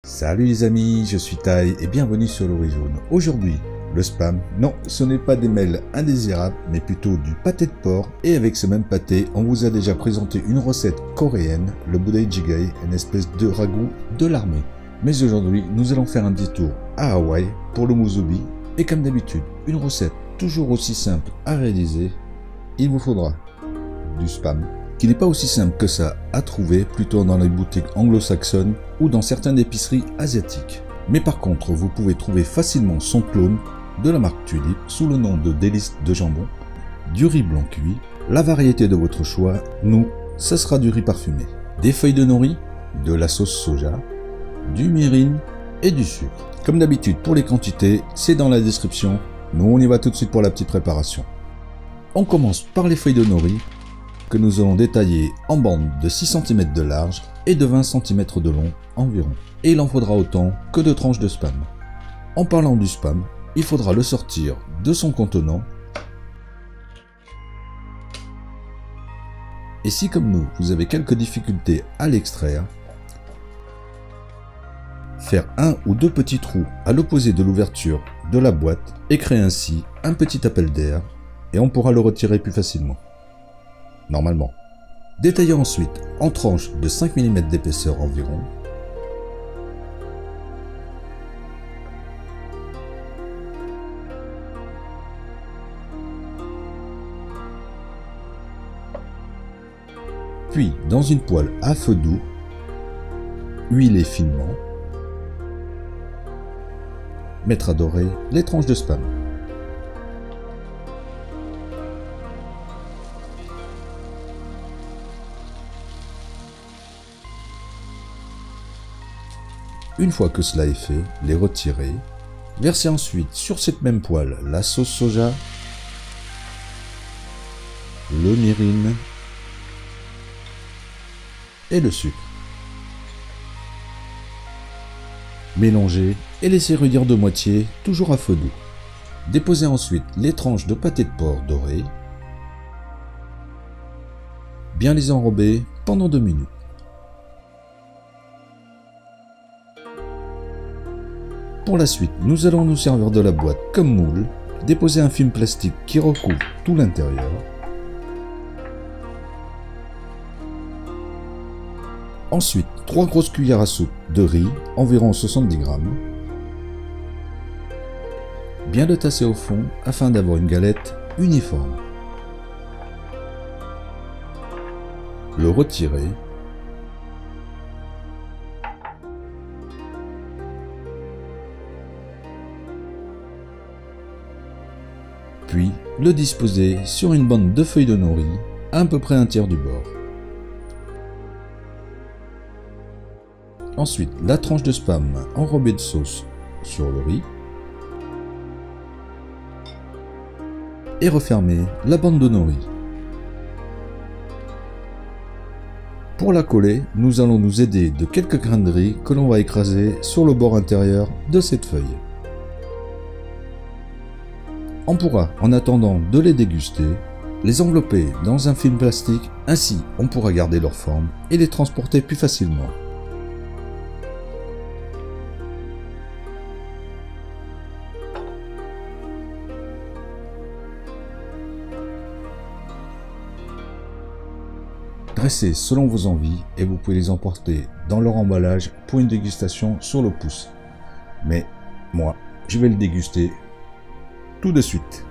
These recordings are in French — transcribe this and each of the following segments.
Salut les amis, je suis Tai et bienvenue sur l'Horizon. Aujourd'hui, le spam, non, ce n'est pas des mails indésirables, mais plutôt du pâté de porc. Et avec ce même pâté, on vous a déjà présenté une recette coréenne, le budae jjigae, une espèce de ragoût de l'armée. Mais aujourd'hui, nous allons faire un petit tour à Hawaï pour le musubi. Et comme d'habitude, une recette toujours aussi simple à réaliser, il vous faudra du spam, qui n'est pas aussi simple que ça à trouver, plutôt dans les boutiques anglo-saxonnes ou dans certaines épiceries asiatiques. Mais par contre, vous pouvez trouver facilement son clone de la marque Tulip sous le nom de délices de jambon, du riz blanc cuit, la variété de votre choix, nous, ça sera du riz parfumé, des feuilles de nori, de la sauce soja, du mirin et du sucre. Comme d'habitude pour les quantités, c'est dans la description. Nous on y va tout de suite pour la petite préparation. On commence par les feuilles de nori, que nous allons détailler en bandes de 6 cm de large et de 20 cm de long environ. Et il en faudra autant que de tranches de spam. En parlant du spam, il faudra le sortir de son contenant. Et si comme nous, vous avez quelques difficultés à l'extraire, faire un ou deux petits trous à l'opposé de l'ouverture de la boîte et créer ainsi un petit appel d'air et on pourra le retirer plus facilement. Normalement. Détaillez ensuite en tranches de 5 mm d'épaisseur environ. Puis, dans une poêle à feu doux, huilez finement. Mettre à dorer les tranches de spam. Une fois que cela est fait, les retirer. Versez ensuite sur cette même poêle la sauce soja, le mirin et le sucre. Mélangez et laissez refroidir de moitié, toujours à feu doux. Déposez ensuite les tranches de pâté de porc doré. Bien les enrober pendant 2 minutes. Pour la suite, nous allons nous servir de la boîte comme moule, déposer un film plastique qui recouvre tout l'intérieur. Ensuite, 3 grosses cuillères à soupe de riz, environ 70 g. Bien le tasser au fond afin d'avoir une galette uniforme. Le retirer. Puis le disposer sur une bande de feuilles de nori, à peu près un tiers du bord. Ensuite, la tranche de spam enrobée de sauce sur le riz. Et refermer la bande de nori. Pour la coller, nous allons nous aider de quelques grains de riz que l'on va écraser sur le bord intérieur de cette feuille. On pourra, en attendant de les déguster, les envelopper dans un film plastique, ainsi on pourra garder leur forme et les transporter plus facilement. Dressez selon vos envies et vous pouvez les emporter dans leur emballage pour une dégustation sur le pouce. Mais moi, je vais le déguster tout de suite.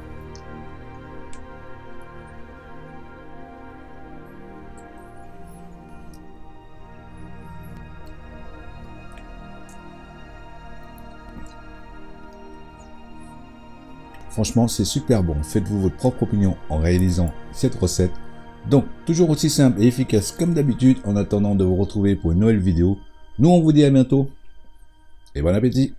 Franchement, c'est super bon. Faites-vous votre propre opinion en réalisant cette recette. Donc, toujours aussi simple et efficace comme d'habitude. En attendant de vous retrouver pour une nouvelle vidéo, nous on vous dit à bientôt et bon appétit.